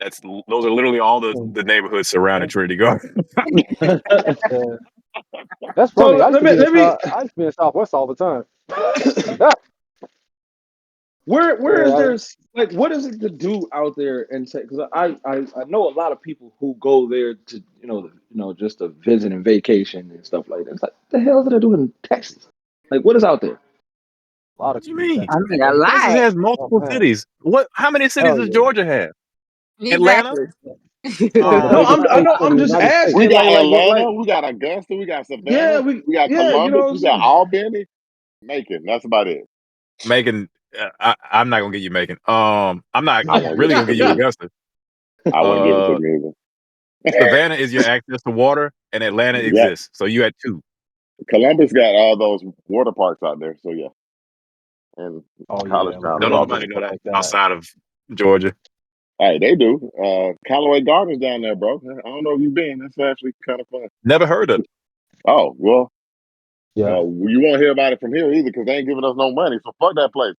Those are literally all the neighborhoods surrounding Trinity Garden. yeah. That's So funny. I used let to me be in let me. I used to be in Southwest all the time. Where is Yeah. there like what is it to do out there and say? Because I know a lot of people who go there to just to visit and vacation and stuff like that. It's like the hell did I do in Texas? Like what is out there? A lot What of do you shit in mean? I Texas, mean, a man. Texas lot. has Oh multiple man. cities. How many cities Hell does yeah. Georgia have? Atlanta? Exactly. It's the No, biggest I state know in I'm the just United States. we asking got like what Atlanta, we got Augusta, we got yeah Savannah, we got you know Columbus, what I'm we got saying? Albany, Macon. That's about it. Macon. I'm not gonna get you Macon. I'm not I won't give really it gonna to get you me. Augusta. I wouldn't give it to Uh, me either. Savannah is your access to water, and Atlanta Yeah, exists. So you had two. Columbus got all those water parks out there. So yeah, and Oh College yeah, Town Don't is Lagoon also. nobody and know stuff that like that. outside of Georgia. Hey, they do. Callaway Gardens down there, bro. I don't know if you've been. That's actually kind of fun. Never heard of it. Oh well, Yeah. you won't hear about it from here either because they ain't giving us no money. So fuck that place.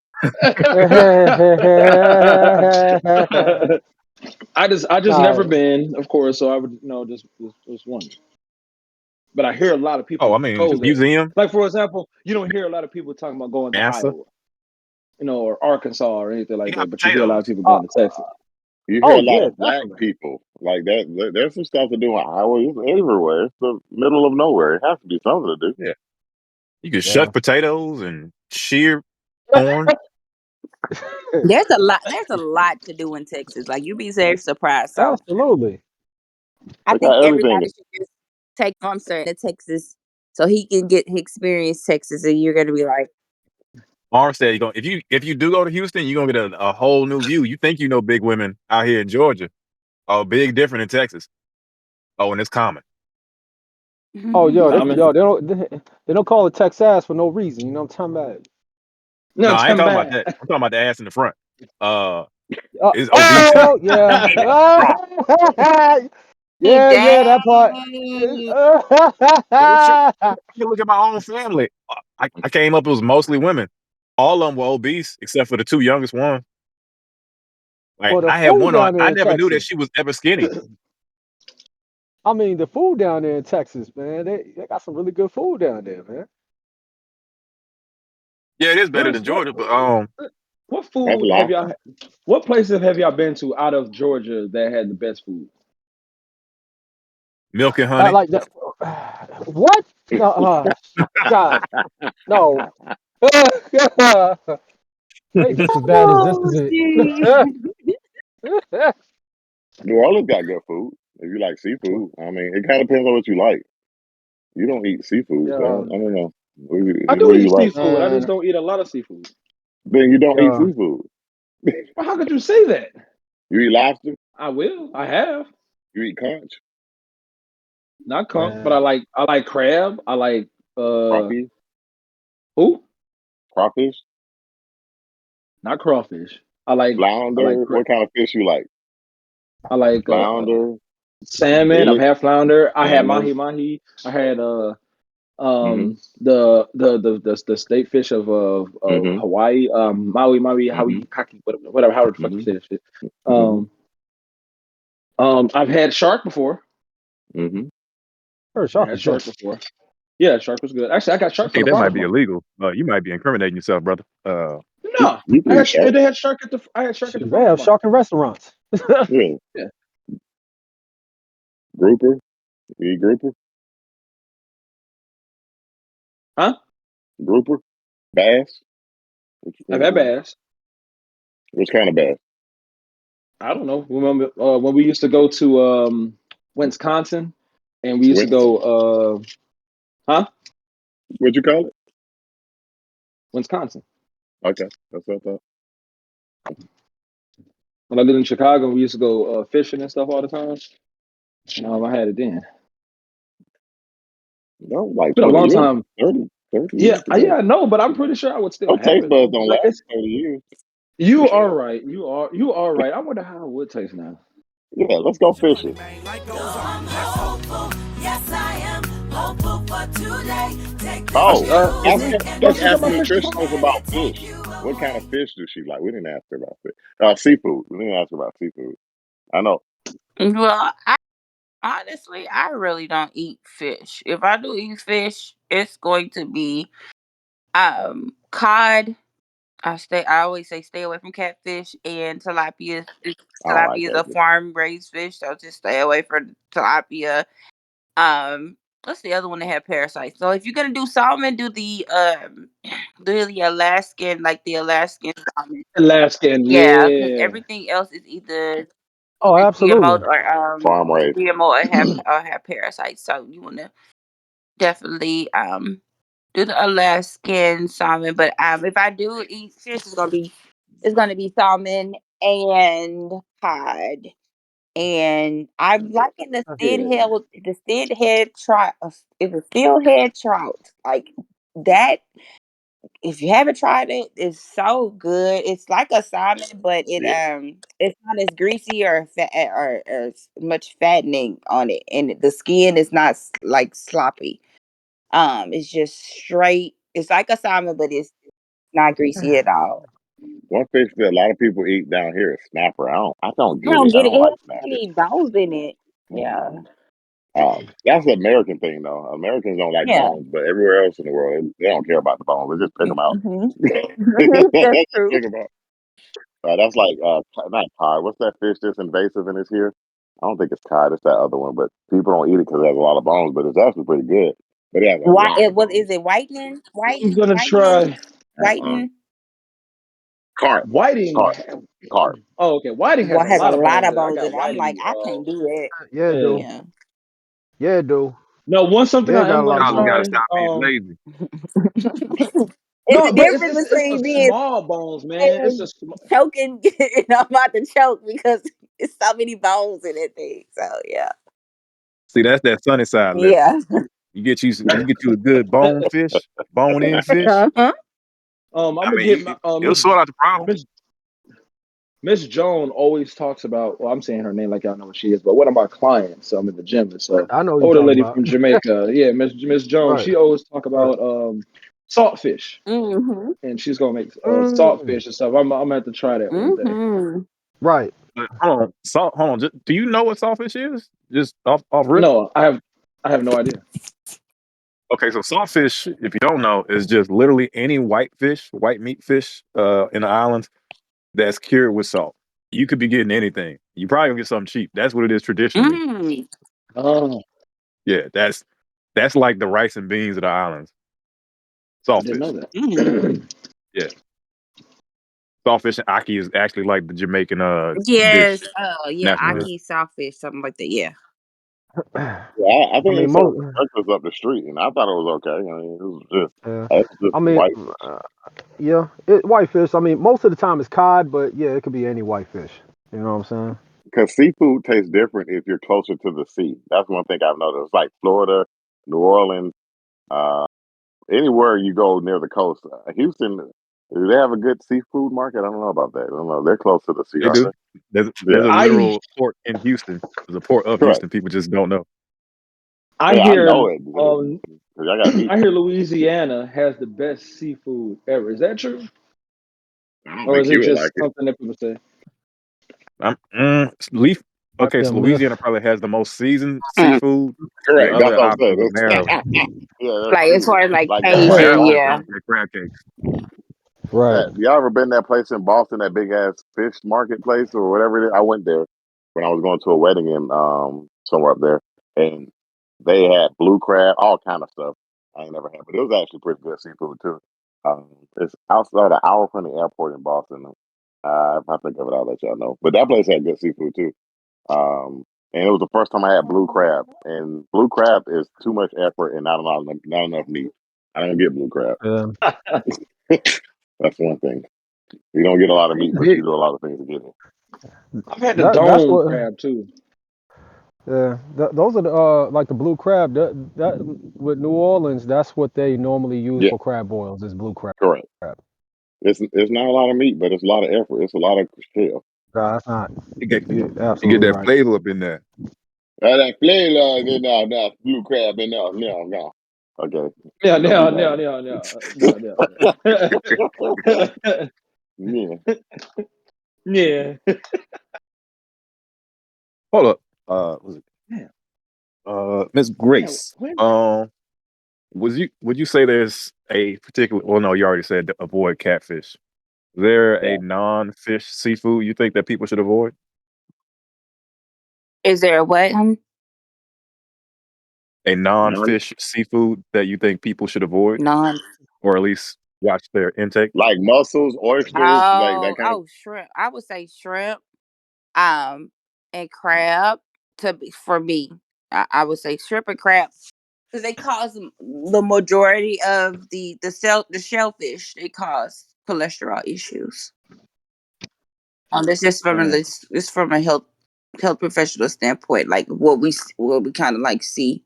I just Nah, never been, of course, so I would just wonder. But I hear a lot of Oh, people I mean, go there. museum, Like for example, you don't hear a lot of people talking about going to NASA. Iowa, or Arkansas or anything They like got that. But you hear a lot of potatoes. people uh, going to Texas. You hear oh a lot yeah, of black definitely. people like that. There's some stuff to do in Iowa. It's everywhere. It's the middle of nowhere. It has to be something to do. Yeah, you can Yeah. shuck potatoes and shear corn. There's a lot. There's a lot to do in Texas. Like you'd be very surprised. So Absolutely. I They think got everything. everybody should just take Armstead to Texas so he can experience Texas, and you're gonna be like, Armstead, you going if you do go to Houston, you're gonna get a whole new view. You think you know big women out here in Georgia. Oh, big different in Texas. Oh, and it's common. Oh yo, I mean, they don't call it Texas for no reason. You know what I'm talking about? No, no, I ain't I'm talking about bad. that. I'm talking about the ass in the front. It's obesity. Oh yeah. Raw. Yeah, that part. dang. Well, shit, I can look at my own family. I came up, it was mostly women. All of them were obese, except for the two youngest ones. Like Well, the I had food one on. down there I in never knew that Texas. she was ever skinny. I mean, the food down there in Texas, man. They got some really good food down there, man. Yeah, it is better Where's than Georgia, but what That's a food have lie. y'all? What places have y'all been to out of Georgia that had the best food? milk and honey. Like that. What? No, God, no. They just as bad as this Oh, is it. gee. New Orleans got good food. If you like seafood, I mean, it kind of depends on what you like. You don't eat seafood, Yeah, so I don't know. What I do do you eat like? seafood. I just man. don't eat a lot of seafood. Then you don't eat Yeah, seafood. Well, how could you say that? You eat lobster. I will. I have. You eat conch, Not conch, but man. I like crab. I like crawfish, who? crawfish, Not crawfish. I like flounder. What kind of fish you like? I like Flounder, salmon. I've billet, had flounder. I had salmon. mahi mahi. I had Mm-hmm. the state fish of Mm-hmm. Hawaii. Maui Maui Mm-hmm. Hawaii Kaki whatever however the fuck you Mm-hmm. say that shit. Mm-hmm. Um I've had shark before. Mm-hmm. Her I shark had is good. shark before. Yeah, shark was good. Actually, I got I shark from think the that might farmer's be market. illegal. You might be incriminating yourself, brother. No, You can eat shark. they had shark at the Shoot, they farmer's have market. shark in restaurants. Yeah, Yeah, grouper. You eat grouper. huh? Grouper. Bass. I've had bass. Which kind of bass? I don't know. Remember when we used to go to Wisconsin and we used to go. Huh? What'd you call it? Wisconsin. Okay, that's what I thought. When I lived in Chicago, we used to go fishing and stuff all the time. I had it then. No, like It's been a 20 long years, time. 30 Yeah, years ago. I know, but I'm pretty sure I would still Those have taste it buds though. don't Like last it's 30 years. you are right. You are right. I wonder how it would taste now. Yeah, let's go fishing. Oh, Is don't let's she talk ask the about fish nutritionist tomorrow? about fish. What kind of fish does she like? We didn't ask her about fish. Seafood. We didn't ask her about seafood. I know. Well, honestly, I really don't eat fish. If I do eat fish, it's going to be cod. I always say stay away from catfish and tilapia. I don't like Tilapia is that a fish. farm raised fish, so just stay away from tilapia. What's the other one that had parasites? So if you're gonna do salmon, do the Alaskan, like the Alaskan salmon. Alaskan, Yeah, because yeah. everything else is Oh, either GMO absolutely. or Farm raised. GMO or have parasites. So you wanna definitely do the Alaskan salmon. But if I do eat fish, it's gonna be salmon and cod. And I'm liking the Yeah. steelhead trout. It's a steelhead trout like that. If you haven't tried it, it's so good. It's like a salmon, but Yeah. it's not as greasy or fat or as much fattening on it, and the skin is not like sloppy. It's just straight. It's like a salmon, but it's not greasy at all. One fish that a lot of people eat down here is snapper. I don't I get don't it. I get it. don't It like has too snapper. many bones in it. Yeah, That's the American thing, though. Americans don't like yeah. bones, but everywhere else in the world, they don't care about the bones. They just pick them out. Mm-hmm. That's Just true. pick 'em out. That's like not cod. What's that fish that's invasive and is here? I don't think it's cod. It's that other one, but people don't eat it because it has a lot of bones. But it's actually pretty good. But it has a Why? lot of What is bones. it? Whitening? I'm gonna try Uh-uh. Whitening. Carp, whiting. carp, carp. Oh, okay. Whiting has Well, a has a lot of lot bones of in it. I bones got in it. I'm like, whiting. I can't do that. Yeah, it Yeah. do. Yeah. Yeah, it do. No, something Yeah, it I got am a lot gonna of Y'all just bones. gotta try. stop being lazy. It's the No, but difference it's the between being small bones, man. It's the and choking, and I'm about to choke because it's so many bones in that thing. So yeah, See, that's that sunny side living. yeah. You get you a good bone in fish. Uh-huh. I'm I gonna mean, get my it'll sort out the problem. Miss Miss Joan always talks about. Well, I'm saying her name like y'all know what she is, but one of my clients, I'm in the gym, it's a I know what you're older talking lady about. from Jamaica. Yeah, Miss Joan. Right, She always talk right. about saltfish, Mhm. and she's gonna make Mm, saltfish and stuff. I'm gonna have to try that one day. Mhm. right. But hold on. Do you know what saltfish is? Just off rip. No, I have no idea. Okay, so saltfish, if you don't know, is just literally any white meat fish, in the islands that's cured with salt. You could be getting anything. You probably gonna get something cheap. That's what it is traditionally. Mm. Oh, Yeah, that's like the rice and beans of the islands. I didn't know Saltfish. Mm. that. Yeah, saltfish and aki is actually like the Jamaican Yes. dish, Oh, yeah. national dish. Aki sawfish, something like that. Yeah. Yeah, I I think they mean, served most. breakfast up the street, and I thought it was okay. I mean, Yeah. it was just I mean, white fish. yeah, whitefish. I mean, most of the time it's cod, but yeah, it could be any whitefish. You know what I'm saying? Because seafood tastes different if you're closer to the sea. That's one thing I've noticed. Like Florida, New Orleans, uh, anywhere you go near the coast. Houston, do they have a good seafood market? I don't know about that. I don't know. They're close to the sea, They aren't do. they? There's Yeah, a I literal port in Houston. There's a port of correct. Houston. People just don't know. I Yeah, I hear know it. um 'Cause I got beach. I hear Louisiana has the best seafood ever. Is that true, I don't or think is it you would like just it. something that people say? Leaf. Might Okay, be a so myth. Louisiana probably has the most seasoned Mm. seafood. The Correct. That's other what I'm options are saying. narrow. Yeah, that's Like as true. far as like Like Cajun, Crab, yeah. crab cakes. Right. y'all ever been that place in Boston, that big ass fish marketplace or whatever it is? I went there when I was going to a wedding in somewhere up there, and they had blue crab, all kind of stuff. I ain't never had, but it was actually pretty good seafood too. It's outside an hour from the airport in Boston. If I think of it, I'll let y'all know. But that place had good seafood too. Um, and it was the first time I had blue crab. And blue crab is too much effort and not enough meat. I don't get blue crab. Yeah. That's one thing. You don't get a lot of meat, but Big. you do a lot of things to get it. I've had the That's dome what. crab too. Yeah, those are the like the blue crab. That with New Orleans, that's what they normally use Yeah, for crab boils. Is blue crab. correct. It's not a lot of meat, but it's a lot of effort. It's a lot of shell. Nah, that's not. You get You're you get absolutely that right. flavor up in there. That flavor, no, blue crab, no. Okay, Yeah, don't do no, that no, one. no, no, no. Yeah. Yeah. Hold up. Was it Yeah. Miss Yeah. Grace? Would you say there's a particular? Well, no, you already said to avoid catfish. Is there a Yeah. non-fish seafood you think that people should avoid? Is there a what? A Non, non-fish seafood that you think people should avoid, Non. or at least watch their intake? like mussels, oysters, like that Oh, kind of. oh, shrimp. I would say shrimp, um, and crab. For me, I would say shrimp and crab because they cause the majority of the shellfish. They cause cholesterol issues. This just from Man. this from a health professional standpoint, like what we kind of like see.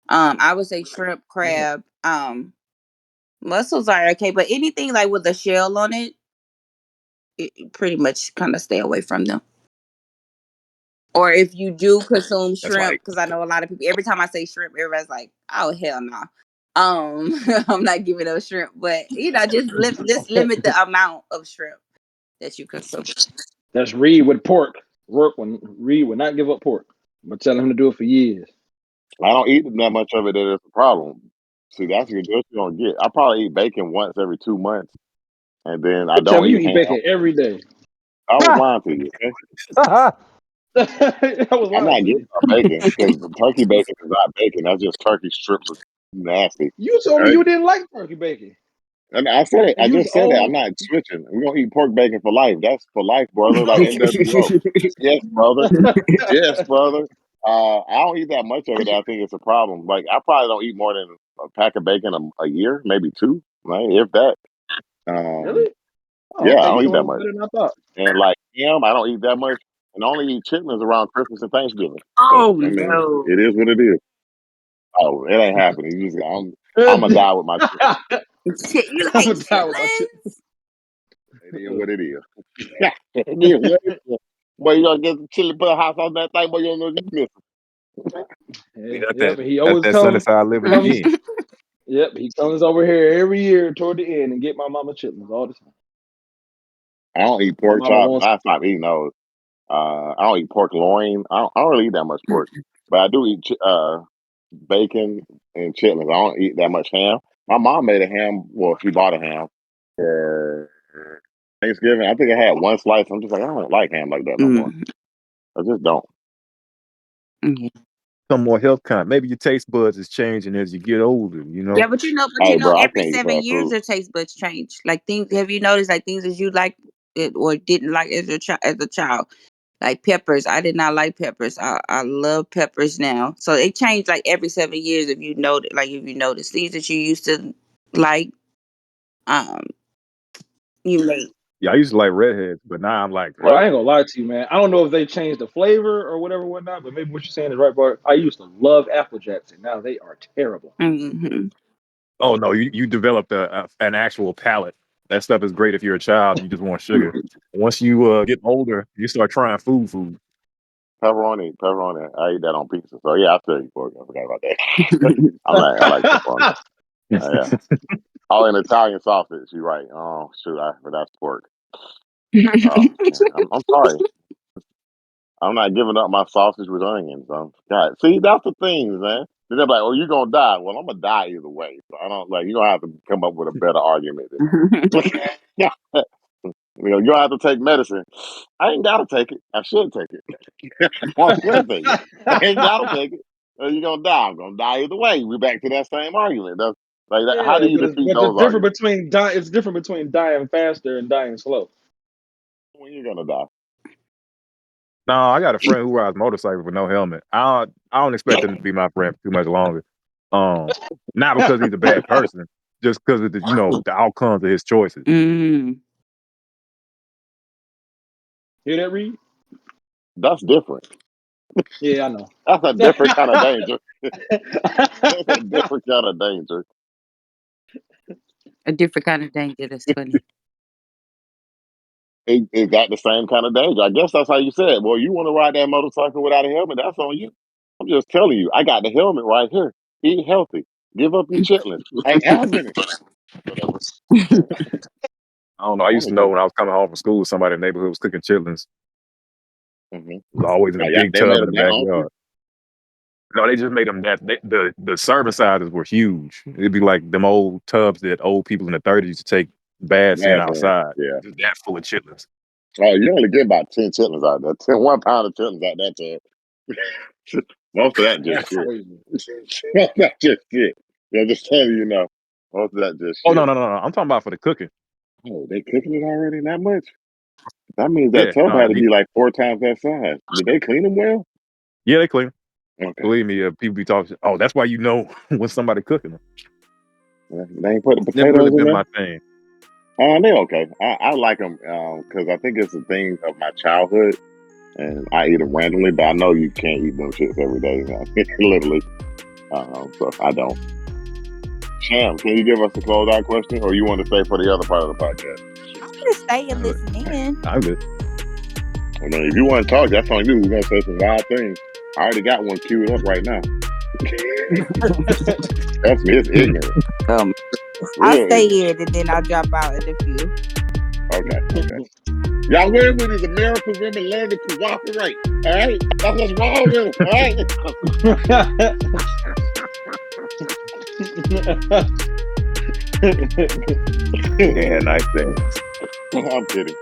I would say shrimp, Yeah. crab, mussels are okay, but anything like with a shell on it, pretty much kind of stay away from them. Or if you do consume That's shrimp, like because I know a lot of people. Every time I say shrimp, everybody's like, "Oh hell no." I'm not giving up shrimp, but just limit the amount of shrimp that you consume. That's Reed with pork. Reed would not give up pork. I'm gonna tell him to do it for years. I don't eat that much of it. That is a problem. See, that's what you don't get. I probably eat bacon once every 2 months, and then I You tell don't me you eat eat ham. bacon every day. I was lying to you. Okay? I was I'm lying not to giving you. up bacon because turkey bacon is not bacon. That's just turkey strips of nasty. You told me Right? you didn't like turkey bacon, And I said it. and I you was just said that. I'm old. not switching. We're gonna eat pork bacon for life. That's for life, brother. Like NWO. Yes, brother. Yes, brother. I don't eat that much of it. I think it's a problem. Like I probably don't eat more than a pack of bacon a year, maybe two, right? If that. Really? Oh, Yeah, I okay. You don't eat doing that a little much. better than I thought. And like ham, I don't eat that much. And I only eat chitlins around Christmas and Thanksgiving. So Oh I mean, no! it is what it is. Oh, it ain't happening. You just, I'm gonna die with my chitlins. I'm You like gonna die with my chip. chitlins? It is what it is. It is what it is. Boy, you gonna get the chili put a house on that thing, boy, you don't know you miss we Yeah, got yep. that. And he That's always that sunny comes. side He living comes. again. Yep. He comes over here every year toward the end and get my mama chitlins all the time. I don't eat My pork mama chops. wants. I stopped eating those. I don't eat pork loin. I don't really eat that much pork, but I do eat bacon and chitlins. I don't eat that much ham. My mom made a ham. Well, she bought a ham for Thanksgiving. I think I had one slice. I'm just like, I don't like ham like that no more. Mm, I just don't. yeah. Some more health con. Maybe your taste buds is changing as you get older. Yeah, but Hey, bro, I every can't eat 7 fast years food. your taste buds change. Like things, have you noticed like things that you like it or didn't like as a child? Like peppers, I did not like peppers. I love peppers now. So it changed like every 7 years. If you notice things that you used to like, um, you may. Yeah, I used to like redheads, but now I'm like, Bro, I what? ain't gonna lie to you, man. I don't know if they changed the flavor or whatever, whatnot, but maybe what you're saying is right, bro. I used to love Apple Jacks, and now they are terrible. Hmm. Oh no, you developed an actual palate. That stuff is great if you're a child and you just want sugar. Once you get older, you start trying food. Pepperoni. I eat that on pizza. So yeah, I still eat pork. I forgot about that. I like pepperoni. Yeah. Oh, and Italian sausage. You're right. Oh shoot, but that's pork. Oh man, I'm sorry. I'm not giving up my sausage with onions. God, see, that's the thing, man. Then they're like, "Oh, you're gonna die." Well, I'm gonna die either way. So I don't like. You're gonna have to come up with a better argument than that. Yeah, you don't have to take medicine. I ain't gotta take it. I should take it. I should take it. I ain't gotta take it. You're gonna die. I'm gonna die either way. We're back to that same argument. That's like that. How do Yeah, you defeat those arguments? it's different between dying faster and dying slow. When you're gonna die? No, I got a friend who rides motorcycles with no helmet. I don't expect him to be my friend for too much longer. Not because he's a bad person, just because of the outcomes of his choices. Mm. Hear that, Reed? That's different. Yeah, I know. That's a different kind of danger. That's a different kind of danger. A different kind of danger. That's funny. It got the same kind of danger. I guess that's how you said. Well, you want to ride that motorcycle without a helmet? That's on you. I'm just telling you. I got the helmet right here. Eat healthy. Give up your chitlins. Like Alvin. Whatever. I don't know. I used to know when I was coming home from school, somebody in the neighborhood was cooking chitlins. Mm-hmm. It was always in a big They tub made in the them that hungry. backyard. No, they just made them that the serving sizes were huge. It'd be like them old tubs that old people in the 30s used to take baths in outside. Yeah. Just that full of chitlins. Oh, you only get about 10 chitlins out there. 1 pound of chitlins out that tub. Most of that just That's shit. crazy. Most of that just shit. Yeah, just telling you know. Most of that just Oh shit. no. I'm talking about for the cooking. Oh, they cooking it already that much? That means Yeah, that tub no, had to be like 4 times that size. Did they clean them well? yeah, they clean. Okay. Believe me, people be talking. Oh, that's why you know when somebody cooking them. Yeah, they ain't putting Never potatoes really in been there? my thing. They okay. I like them because I think it's a thing of my childhood, and I eat them randomly. But I know you can't eat them shits every day, literally. So I don't. Sham, can you give us a closeout question, or you want to stay for the other part of the podcast? I'm gonna stay and listen in. I'm good. I mean, if you want to talk, that's on you. We're gonna say some wild things. I already got one queued up right now. That's me. It's ignorant. Um, I'll Real stay ignorant. in and then I'll drop out in a few. Okay. Y'all win with these American women learn to cooperate. All right? That's what's wrong with them. All right? Yeah, nice thing. I'm kidding.